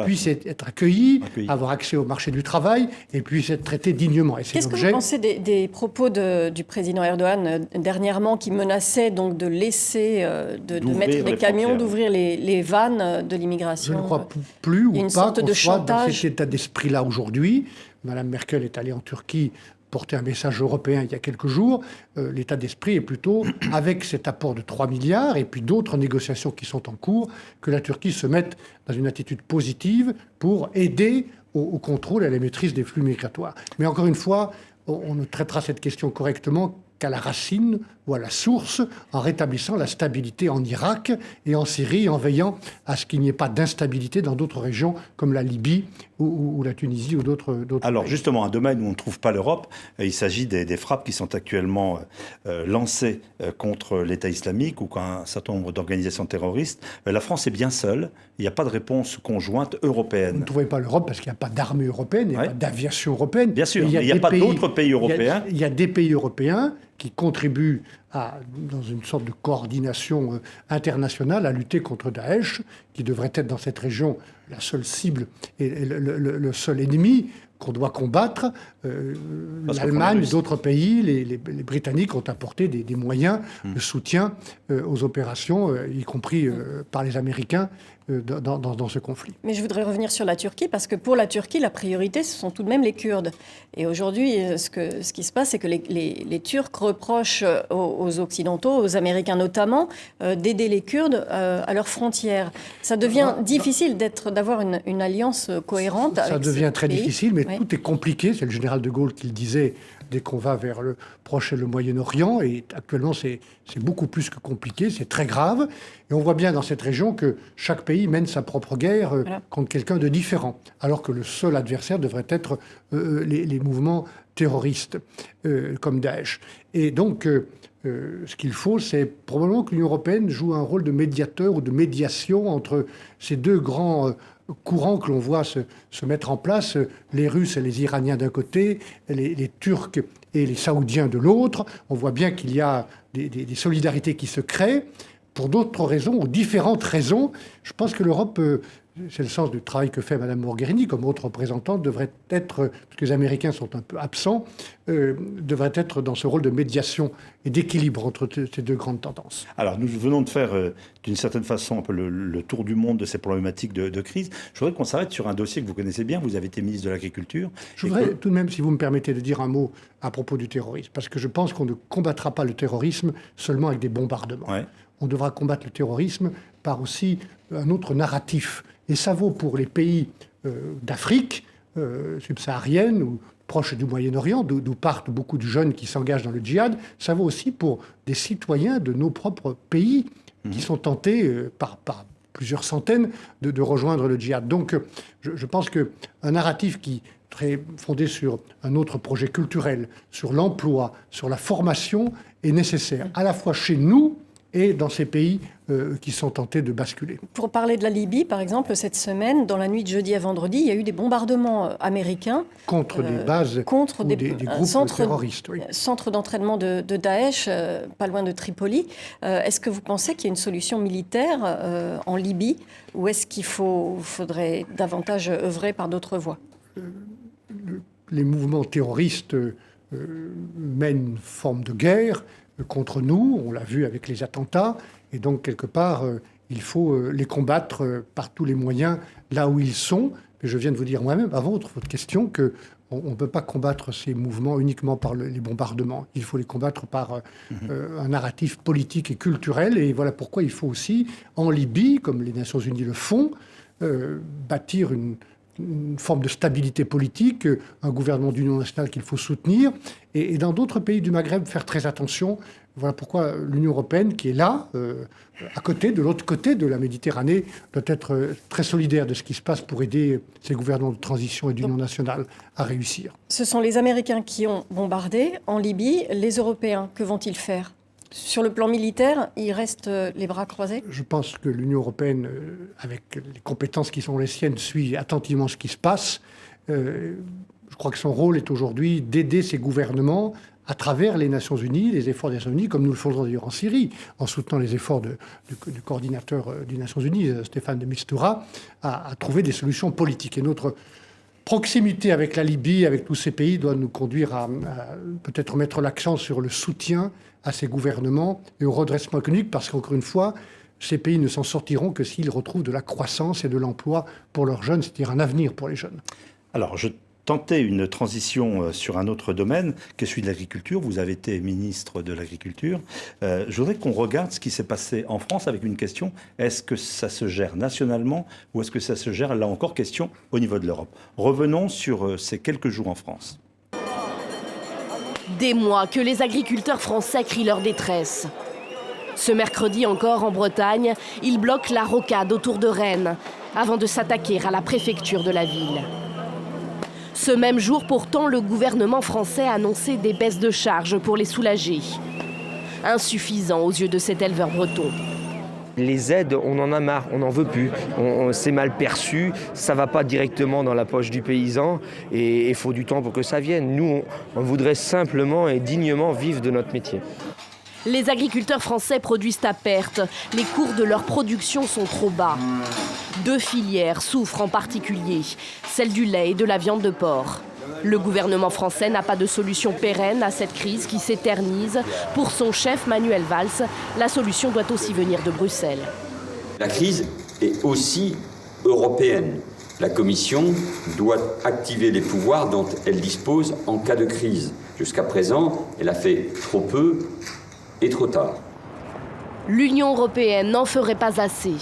puissent être accueillis, avoir accès au marché du travail et puissent être traités dignement. Qu'est-ce que vous pensez des propos du président Erdogan dernièrement qui menaçait donc de laisser, de mettre des camions, d'ouvrir les vannes de l'immigration? Je ne crois plus ou une pas sorte qu'on de soit dans chantage. cet état d'esprit-là aujourd'hui. Madame Merkel est allée en Turquie porter un message européen il y a quelques jours. L'état d'esprit est plutôt, avec cet apport de 3 milliards et puis d'autres négociations qui sont en cours, que la Turquie se mette dans une attitude positive pour aider au contrôle et à la maîtrise des flux migratoires. Mais encore une fois, on ne traitera cette question correctement qu'à la racine ou à la source, en rétablissant la stabilité en Irak et en Syrie, en veillant à ce qu'il n'y ait pas d'instabilité dans d'autres régions comme la Libye ou la Tunisie ou d'autres Alors pays. justement, un domaine où on ne trouve pas l'Europe, il s'agit des frappes qui sont actuellement lancées contre l'État islamique ou un certain nombre d'organisations terroristes. La France est bien seule, il n'y a pas de réponse conjointe européenne. Vous ne trouvez pas l'Europe parce qu'il n'y a pas d'armée européenne, il n'y a pas d'aviation européenne. Bien sûr, mais il n'y a pas d'autres pays européens. Il y a des pays européens qui contribuent dans une sorte de coordination internationale à lutter contre Daesh, qui devrait être dans cette région la seule cible et le seul ennemi qu'on doit combattre. L'Allemagne, d'autres pays, les Britanniques ont apporté des moyens de soutien aux opérations, y compris par les Américains, dans ce conflit. Mais je voudrais revenir sur la Turquie, parce que pour la Turquie, la priorité, ce sont tout de même les Kurdes. Et aujourd'hui, ce qui se passe, c'est que les Turcs reprochent aux Occidentaux, aux Américains notamment, d'aider les Kurdes à leurs frontières. Ça devient difficile d'avoir une alliance cohérente. Ça devient très difficile, mais tout est compliqué. C'est le général de Gaulle qui le disait dès qu'on va vers le Proche et le Moyen-Orient. Et actuellement, c'est beaucoup plus que compliqué, c'est très grave. Et on voit bien dans cette région que chaque pays mène sa propre guerre contre quelqu'un de différent, alors que le seul adversaire devrait être les mouvements terroristes comme Daesh. Et donc, ce qu'il faut, c'est probablement que l'Union européenne joue un rôle de médiateur ou de médiation entre ces deux grands courants que l'on voit se mettre en place, les Russes et les Iraniens d'un côté, les Turcs et les Saoudiens de l'autre. On voit bien qu'il y a des solidarités qui se créent pour d'autres raisons, ou différentes raisons. Je pense que l'Europe, c'est le sens du travail que fait Mme Mogherini comme haute représentante, devrait être, parce que les Américains sont un peu absents, devrait être dans ce rôle de médiation et d'équilibre entre ces deux grandes tendances. Alors, nous venons de faire, d'une certaine façon, un peu le tour du monde de ces problématiques de crise. Je voudrais qu'on s'arrête sur un dossier que vous connaissez bien. Vous avez été ministre de l'Agriculture. Je voudrais tout de même, si vous me permettez, de dire un mot à propos du terrorisme, parce que je pense qu'on ne combattra pas le terrorisme seulement avec des bombardements. Ouais. On devra combattre le terrorisme par aussi un autre narratif. Et ça vaut pour les pays d'Afrique subsaharienne ou proche du Moyen-Orient, d'où partent beaucoup de jeunes qui s'engagent dans le djihad. Ça vaut aussi pour des citoyens de nos propres pays qui sont tentés par plusieurs centaines de rejoindre le djihad. Donc je pense qu'un narratif qui serait fondé sur un autre projet culturel, sur l'emploi, sur la formation, est nécessaire, à la fois chez nous et dans ces pays qui sont tentés de basculer. Pour parler de la Libye, par exemple, cette semaine, dans la nuit de jeudi à vendredi, il y a eu des bombardements américains contre des bases, contre des groupes terroristes. Oui. Centres d'entraînement de Daesh, pas loin de Tripoli. Est-ce que vous pensez qu'il y a une solution militaire en Libye, ou est-ce qu'il faudrait davantage œuvrer par d'autres voies ? Les mouvements terroristes mènent une forme de guerre contre nous, on l'a vu avec les attentats, et donc quelque part, il faut les combattre par tous les moyens là où ils sont. Mais je viens de vous dire moi-même, avant votre question, qu'on ne peut pas combattre ces mouvements uniquement par les bombardements. Il faut les combattre par un narratif politique et culturel, et voilà pourquoi il faut aussi, en Libye, comme les Nations Unies le font, bâtir une forme de stabilité politique, un gouvernement d'union nationale qu'il faut soutenir, et dans d'autres pays du Maghreb, faire très attention. Voilà pourquoi l'Union européenne, qui est là, à côté, de l'autre côté de la Méditerranée, doit être très solidaire de ce qui se passe pour aider ces gouvernements de transition et d'union nationale à réussir. Ce sont les Américains qui ont bombardé en Libye. Les Européens, que vont-ils faire ? Sur le plan militaire, ils restent les bras croisés ? Je pense que l'Union européenne, avec les compétences qui sont les siennes, suit attentivement ce qui se passe. Je crois que son rôle est aujourd'hui d'aider ces gouvernements à travers les Nations Unies, les efforts des Nations Unies, comme nous le faisons d'ailleurs en Syrie, en soutenant les efforts du coordinateur des Nations Unies, Stéphane de Mistura, à trouver des solutions politiques. Et notre proximité avec la Libye, avec tous ces pays, doit nous conduire à peut-être mettre l'accent sur le soutien à ces gouvernements et au redressement économique, parce qu'encore une fois, ces pays ne s'en sortiront que s'ils retrouvent de la croissance et de l'emploi pour leurs jeunes, c'est-à-dire un avenir pour les jeunes. Alors, je tentais une transition sur un autre domaine, qui est celui de l'agriculture. Vous avez été ministre de l'Agriculture. Je voudrais qu'on regarde ce qui s'est passé en France avec une question. Est-ce que ça se gère nationalement ou est-ce que ça se gère, là encore, question au niveau de l'Europe? Revenons sur ces quelques jours en France. Des mois que les agriculteurs français crient leur détresse. Ce mercredi encore, en Bretagne, ils bloquent la rocade autour de Rennes avant de s'attaquer à la préfecture de la ville. Ce même jour, pourtant, le gouvernement français a annoncé des baisses de charges pour les soulager. Insuffisant aux yeux de cet éleveur breton. Les aides, on en a marre, on n'en veut plus. C'est mal perçu, ça ne va pas directement dans la poche du paysan et il faut du temps pour que ça vienne. Nous, on voudrait simplement et dignement vivre de notre métier. Les agriculteurs français produisent à perte. Les cours de leur production sont trop bas. Deux filières souffrent en particulier, celle du lait et de la viande de porc. Le gouvernement français n'a pas de solution pérenne à cette crise qui s'éternise. Pour son chef Manuel Valls, la solution doit aussi venir de Bruxelles. La crise est aussi européenne. La Commission doit activer les pouvoirs dont elle dispose en cas de crise. Jusqu'à présent, elle a fait trop peu et trop tard. L'Union européenne n'en ferait pas assez.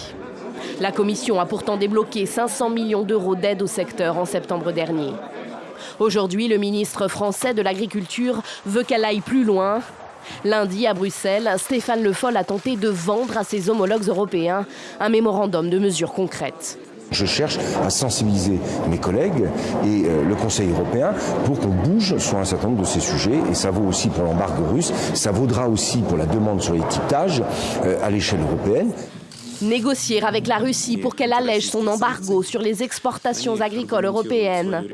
La Commission a pourtant débloqué 500 millions d'euros d'aide au secteur en septembre dernier. Aujourd'hui, le ministre français de l'Agriculture veut qu'elle aille plus loin. Lundi, à Bruxelles, Stéphane Le Foll a tenté de vendre à ses homologues européens un mémorandum de mesures concrètes. Je cherche à sensibiliser mes collègues et le Conseil européen pour qu'on bouge sur un certain nombre de ces sujets. Et ça vaut aussi pour l'embargo russe, ça vaudra aussi pour la demande sur l'étiquetage à l'échelle européenne. Négocier avec la Russie pour qu'elle allège son embargo sur les exportations agricoles européennes.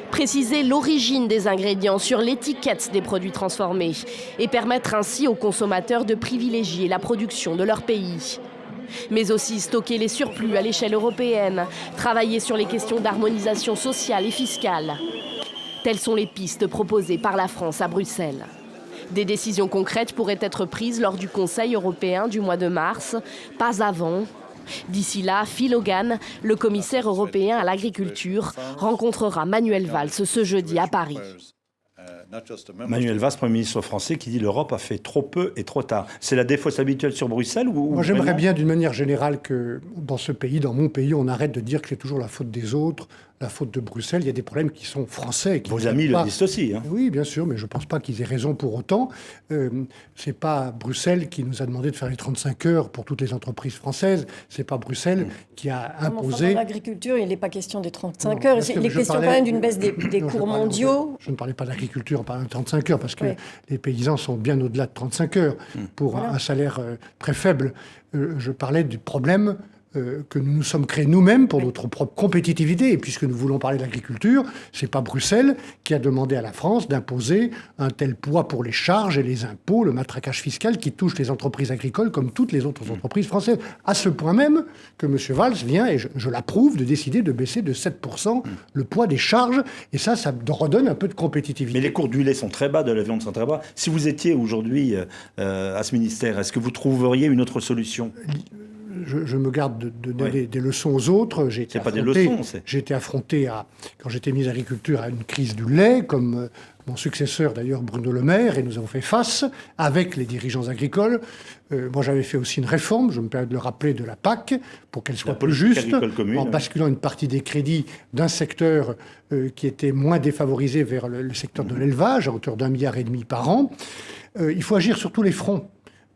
Préciser l'origine des ingrédients sur l'étiquette des produits transformés et permettre ainsi aux consommateurs de privilégier la production de leur pays. Mais aussi stocker les surplus à l'échelle européenne, travailler sur les questions d'harmonisation sociale et fiscale. Telles sont les pistes proposées par la France à Bruxelles. Des décisions concrètes pourraient être prises lors du Conseil européen du mois de mars, pas avant. D'ici là, Phil Hogan, le commissaire européen à l'agriculture, rencontrera Manuel Valls ce jeudi à Paris. Manuel Valls, Premier ministre français, qui dit l'Europe a fait trop peu et trop tard. C'est la défausse habituelle sur Bruxelles ou Moi, j'aimerais bien, d'une manière générale, que dans ce pays, dans mon pays, on arrête de dire que c'est toujours la faute des autres, la faute de Bruxelles. Il y a des problèmes qui sont français. Vos amis le disent aussi. Hein. Oui, bien sûr, mais je ne pense pas qu'ils aient raison pour autant. C'est pas Bruxelles qui nous a demandé de faire les 35 heures pour toutes les entreprises françaises. C'est pas Bruxelles qui a imposé... Dans l'agriculture, il n'est pas question des 35 heures. Il est question quand même d'une baisse des cours mondiaux. Je ne parlais pas d'agriculture en parlant de 35 heures, parce que les paysans sont bien au-delà de 35 heures pour un salaire très faible. Je parlais du problème que nous nous sommes créés nous-mêmes pour notre propre compétitivité. Et puisque nous voulons parler d'agriculture, c'est pas Bruxelles qui a demandé à la France d'imposer un tel poids pour les charges et les impôts, le matraquage fiscal qui touche les entreprises agricoles comme toutes les autres entreprises françaises. À ce point même que M. Valls vient, et je l'approuve, de décider de baisser de 7% le poids des charges. Et ça redonne un peu de compétitivité. Mais les cours du lait sont très bas, de la viande sont très bas. Si vous étiez aujourd'hui à ce ministère, est-ce que vous trouveriez une autre solution ? Je me garde de donner des leçons aux autres. J'ai été affronté, quand j'étais ministre de l'Agriculture, à une crise du lait, comme mon successeur d'ailleurs, Bruno Le Maire, et nous avons fait face avec les dirigeants agricoles. Moi, j'avais fait aussi une réforme, je me permets de le rappeler, de la PAC, pour qu'elle soit plus juste, en basculant une partie des crédits d'un secteur qui était moins défavorisé vers le secteur de l'élevage, à hauteur d'1,5 milliard par an. Il faut agir sur tous les fronts.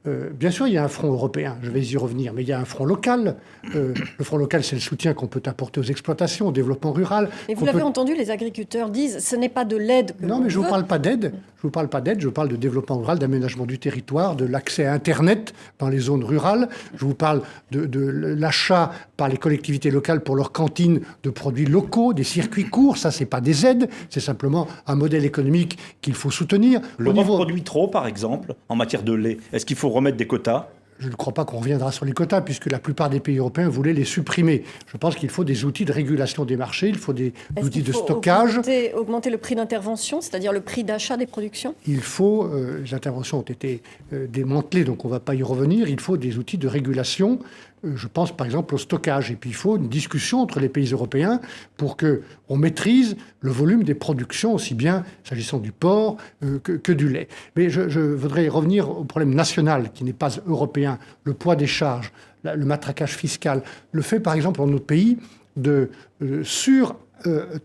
Bien sûr, il y a un front européen, je vais y revenir, mais il y a un front local. Le front local, c'est le soutien qu'on peut apporter aux exploitations, au développement rural. Et vous l'avez entendu, les agriculteurs disent ce n'est pas de l'aide que Non, mais je ne vous parle pas d'aide. Je vous parle pas d'aide, je parle de développement rural, d'aménagement du territoire, de l'accès à Internet dans les zones rurales. Je vous parle de l'achat par les collectivités locales pour leurs cantines de produits locaux, des circuits courts. Ça, c'est pas des aides, c'est simplement un modèle économique qu'il faut soutenir. L'Europe produit trop, par exemple, en matière de lait. Est-ce qu'il faut remettre des quotas ? Je ne crois pas qu'on reviendra sur les quotas, puisque la plupart des pays européens voulaient les supprimer. Je pense qu'il faut des outils de régulation des marchés, il faut des outils de stockage. Augmenter le prix d'intervention, c'est-à-dire le prix d'achat des productions ? Il faut, les interventions ont été démantelées, donc on ne va pas y revenir. Il faut des outils de régulation. Je pense par exemple au stockage. Et puis il faut une discussion entre les pays européens pour qu'on maîtrise le volume des productions, aussi bien s'agissant du porc que du lait. Mais je voudrais revenir au problème national qui n'est pas européen, le poids des charges, le matraquage fiscal. Le fait par exemple dans notre pays de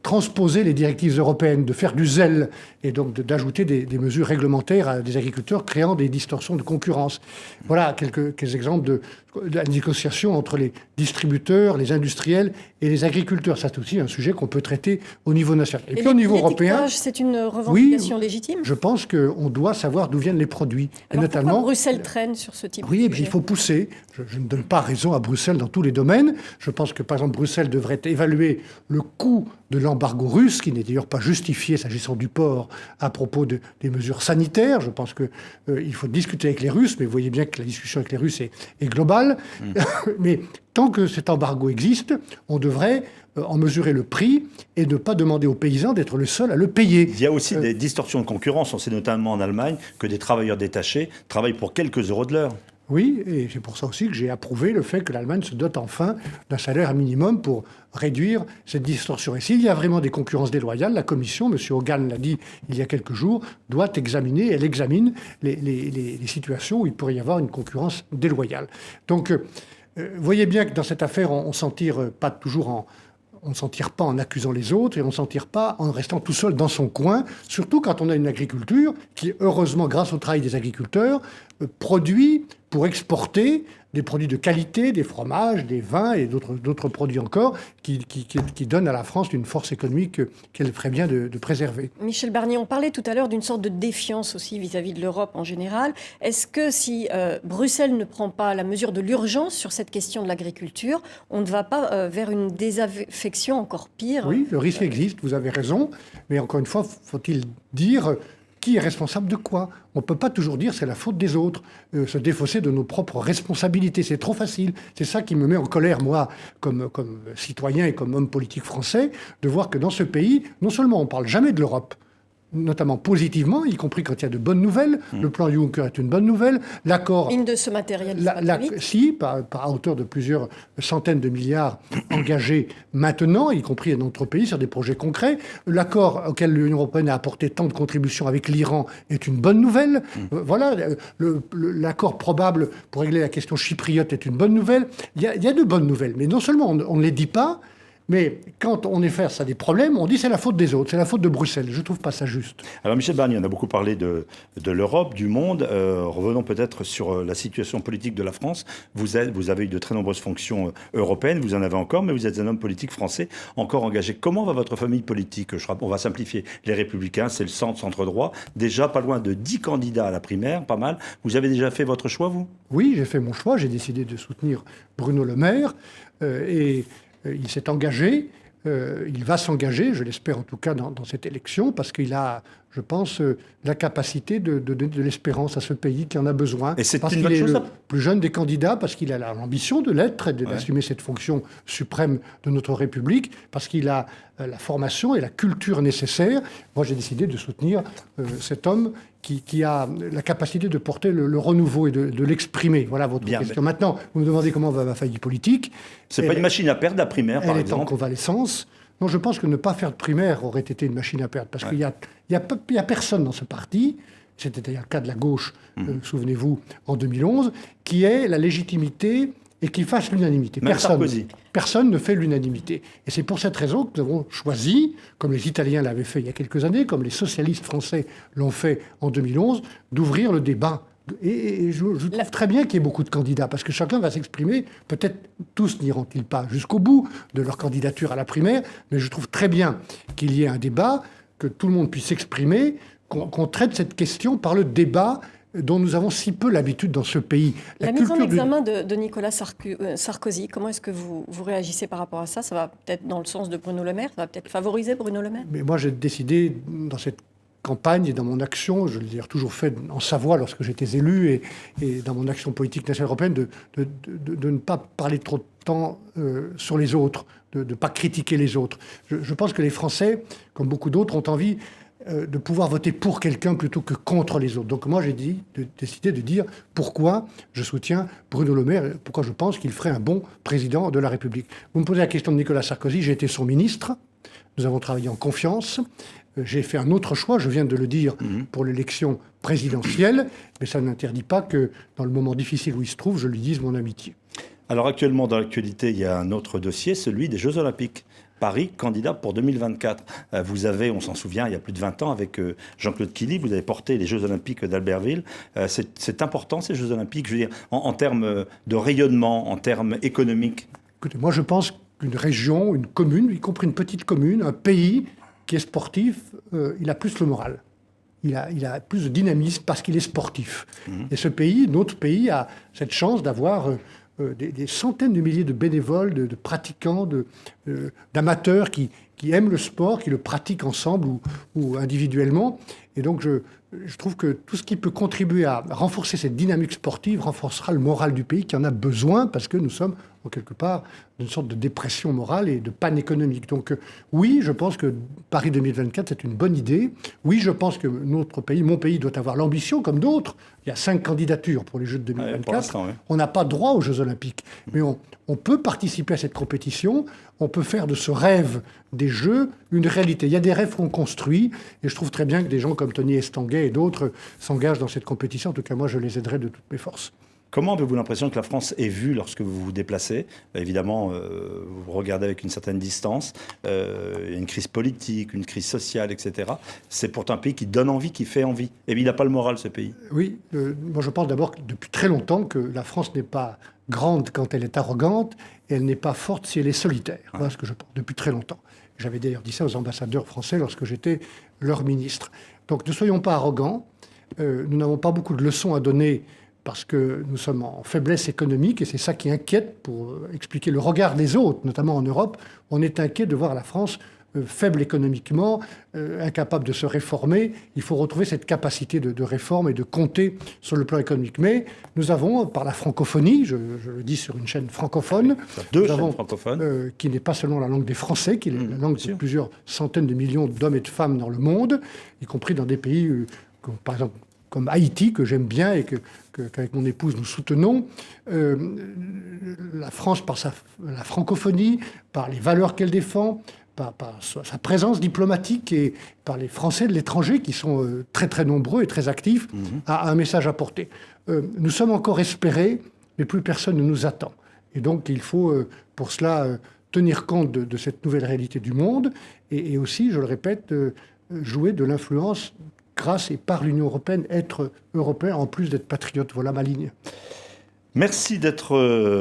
transposer les directives européennes, de faire du zèle et donc d'ajouter des mesures réglementaires à des agriculteurs créant des distorsions de concurrence. Voilà quelques exemples de la négociation entre les distributeurs, les industriels et les agriculteurs. C'est aussi un sujet qu'on peut traiter au niveau national. Et puis au niveau européen... c'est une revendication légitime ? Je pense qu'on doit savoir d'où viennent les produits. Alors et notamment, pourquoi Bruxelles traîne sur ce type de sujet ? Il faut pousser. Je ne donne pas raison à Bruxelles dans tous les domaines. Je pense que, par exemple, Bruxelles devrait évaluer le coût de l'embargo russe, qui n'est d'ailleurs pas justifié s'agissant du porc à propos des mesures sanitaires. Je pense qu'il faut discuter avec les Russes, mais vous voyez bien que la discussion avec les Russes est globale. Mais tant que cet embargo existe, on devrait en mesurer le prix et ne pas demander aux paysans d'être le seul à le payer. Il y a aussi des distorsions de concurrence. On sait notamment en Allemagne que des travailleurs détachés travaillent pour quelques euros de l'heure. Oui, et c'est pour ça aussi que j'ai approuvé le fait que l'Allemagne se dote enfin d'un salaire minimum pour réduire cette distorsion. Et s'il y a vraiment des concurrences déloyales, la Commission, M. Hogan l'a dit il y a quelques jours, doit examiner, elle examine les situations où il pourrait y avoir une concurrence déloyale. Donc, vous voyez bien que dans cette affaire, on ne s'en tire pas toujours on ne s'en tire pas en accusant les autres et on ne s'en tire pas en restant tout seul dans son coin, surtout quand on a une agriculture qui, heureusement, grâce au travail des agriculteurs, produit pour exporter des produits de qualité, des fromages, des vins et d'autres produits encore qui donnent à la France une force économique qu'elle ferait bien de préserver. Michel Barnier, on parlait tout à l'heure d'une sorte de défiance aussi vis-à-vis de l'Europe en général. Est-ce que si Bruxelles ne prend pas la mesure de l'urgence sur cette question de l'agriculture, on ne va pas vers une désaffection encore pire ? Oui, le risque existe, vous avez raison. Mais encore une fois, faut-il dire... Qui est responsable de quoi ? On ne peut pas toujours dire c'est la faute des autres, se défausser de nos propres responsabilités. C'est trop facile. C'est ça qui me met en colère, moi, comme citoyen et comme homme politique français, de voir que dans ce pays, non seulement on ne parle jamais de l'Europe, notamment positivement, y compris quand il y a de bonnes nouvelles. Le plan Juncker est une bonne nouvelle. L'accord... Il ne se matérialise pas très vite. Si, par hauteur de plusieurs centaines de milliards engagés maintenant, y compris dans notre pays, sur des projets concrets. L'accord auquel l'Union européenne a apporté tant de contributions avec l'Iran est une bonne nouvelle. Voilà, l'accord probable pour régler la question chypriote est une bonne nouvelle. Il y a de bonnes nouvelles, mais non seulement on ne les dit pas, mais quand on est face à des problèmes, on dit c'est la faute des autres, c'est la faute de Bruxelles. Je ne trouve pas ça juste. Alors Michel Barnier, on a beaucoup parlé de l'Europe, du monde. Revenons peut-être sur la situation politique de la France. Vous avez eu de très nombreuses fonctions européennes, vous en avez encore, mais vous êtes un homme politique français encore engagé. Comment va votre famille politique ? On va simplifier. Les Républicains, c'est le centre-droit. Déjà pas loin de 10 candidats à la primaire, pas mal. Vous avez déjà fait votre choix, vous ? Oui, j'ai fait mon choix. J'ai décidé de soutenir Bruno Le Maire il s'est engagé, il va s'engager, je l'espère en tout cas, dans cette élection, parce qu'il a, je pense, la capacité de donner de l'espérance à ce pays qui en a besoin. Et c'est parce une qu'il bonne est chose, le plus jeune des candidats, parce qu'il a l'ambition de l'être et d'assumer cette fonction suprême de notre République, parce qu'il a la formation et la culture nécessaires. Moi, j'ai décidé de soutenir cet homme qui a la capacité de porter le renouveau et de l'exprimer. Voilà votre question. Maintenant, vous me demandez comment va ma famille politique. C'est pas une machine à perdre, la primaire, par exemple. Elle est en convalescence. Non, je pense que ne pas faire de primaire aurait été une machine à perdre, parce qu'il y a personne dans ce parti, c'était d'ailleurs le cas de la gauche, souvenez-vous, en 2011, qui ait la légitimité et qui fasse l'unanimité. Personne ne fait l'unanimité. Et c'est pour cette raison que nous avons choisi, comme les Italiens l'avaient fait il y a quelques années, comme les socialistes français l'ont fait en 2011, d'ouvrir le débat Et je trouve très bien qu'il y ait beaucoup de candidats, parce que chacun va s'exprimer. Peut-être tous n'iront-ils pas jusqu'au bout de leur candidature à la primaire, mais je trouve très bien qu'il y ait un débat, que tout le monde puisse s'exprimer, qu'on traite cette question par le débat dont nous avons si peu l'habitude dans ce pays. La mise en examen de Nicolas Sarkozy, comment est-ce que vous réagissez par rapport à ça? Ça va peut-être dans le sens de Bruno Le Maire, ça va peut-être favoriser Bruno Le Maire? Mais moi, j'ai décidé, dans cette campagne et dans mon action, je l'ai toujours fait en Savoie lorsque j'étais élu, et dans mon action politique nationale européenne, de ne pas parler trop de temps sur les autres, de ne pas critiquer les autres. Je pense que les Français, comme beaucoup d'autres, ont envie de pouvoir voter pour quelqu'un plutôt que contre les autres. Donc moi, j'ai décidé de dire pourquoi je soutiens Bruno Le Maire, pourquoi je pense qu'il ferait un bon président de la République. Vous me posez la question de Nicolas Sarkozy, j'ai été son ministre, nous avons travaillé en confiance, j'ai fait un autre choix, je viens de le dire, pour l'élection présidentielle, mais ça n'interdit pas que, dans le moment difficile où il se trouve, je lui dise mon amitié. Alors actuellement, dans l'actualité, il y a un autre dossier, celui des Jeux Olympiques. Paris, candidat pour 2024. Vous avez, on s'en souvient, il y a plus de 20 ans, avec Jean-Claude Killy, vous avez porté les Jeux Olympiques d'Albertville. C'est important, ces Jeux Olympiques, je veux dire, en termes de rayonnement, en termes économiques. Écoutez, moi je pense qu'une région, une commune, y compris une petite commune, un pays qui est sportif, il a plus le moral. Il a plus de dynamisme parce qu'il est sportif. Et ce pays, notre pays, a cette chance d'avoir des centaines de milliers de bénévoles, de pratiquants, d'amateurs qui aiment le sport, qui le pratiquent ensemble ou individuellement. Et donc je trouve que tout ce qui peut contribuer à renforcer cette dynamique sportive renforcera le moral du pays qui en a besoin, parce que nous sommes en quelque part d'une sorte de dépression morale et de panne économique. Donc oui, je pense que Paris 2024, c'est une bonne idée. Oui, je pense que notre pays, mon pays, doit avoir l'ambition, comme d'autres. Il y a 5 candidatures pour les Jeux de 2024. Ouais, on n'a pas droit aux Jeux Olympiques. Mais on peut participer à cette compétition. On peut faire de ce rêve des Jeux une réalité. Il y a des rêves qu'on construit. Et je trouve très bien que des gens comme Tony Estanguet et d'autres s'engagent dans cette compétition. En tout cas, moi, je les aiderai de toutes mes forces. Comment avez-vous l'impression que la France est vue lorsque vous vous déplacez? Évidemment, vous regardez avec une certaine distance. Il y a une crise politique, une crise sociale, etc. C'est pourtant un pays qui donne envie, qui fait envie. Et il n'a pas le moral, ce pays. Oui, moi je pense d'abord depuis très longtemps que la France n'est pas grande quand elle est arrogante et elle n'est pas forte si elle est solitaire. Voilà ce que je pense, depuis très longtemps. J'avais d'ailleurs dit ça aux ambassadeurs français lorsque j'étais leur ministre. Donc ne soyons pas arrogants. Nous n'avons pas beaucoup de leçons à donner parce que nous sommes en faiblesse économique, et c'est ça qui inquiète pour expliquer le regard des autres, notamment en Europe. On est inquiet de voir la France faible économiquement, incapable de se réformer. Il faut retrouver cette capacité de réforme et de compter sur le plan économique. Mais nous avons, par la francophonie, je le dis sur une chaîne francophone, deux chaînes francophones, qui n'est pas seulement la langue des Français, qui est la langue de plusieurs centaines de millions d'hommes et de femmes dans le monde, y compris dans des pays comme, par exemple, comme Haïti, que j'aime bien et qu'avec mon épouse nous soutenons. La France, par la francophonie, par les valeurs qu'elle défend, par sa présence diplomatique et par les Français de l'étranger qui sont très très nombreux et très actifs, a un message à porter. Nous sommes encore espérés, mais plus personne ne nous attend. Et donc il faut pour cela tenir compte de cette nouvelle réalité du monde et aussi, je le répète, jouer de l'influence grâce et par l'Union européenne, être européen en plus d'être patriote. Voilà ma ligne. Merci d'être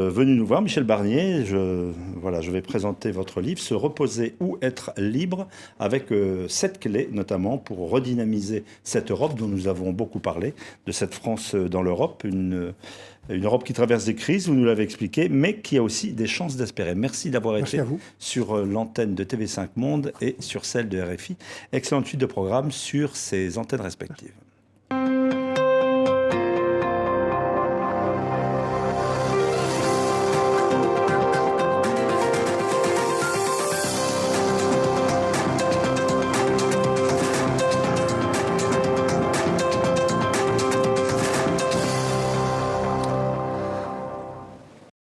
venu nous voir, Michel Barnier. Je vais présenter votre livre, Se reposer ou être libre, avec 7 clés, notamment pour redynamiser cette Europe dont nous avons beaucoup parlé, de cette France dans l'Europe, une Europe qui traverse des crises, vous nous l'avez expliqué, mais qui a aussi des chances d'espérer. Merci d'avoir été sur l'antenne de TV5 Monde et sur celle de RFI. Excellente suite de programmes sur ces antennes respectives.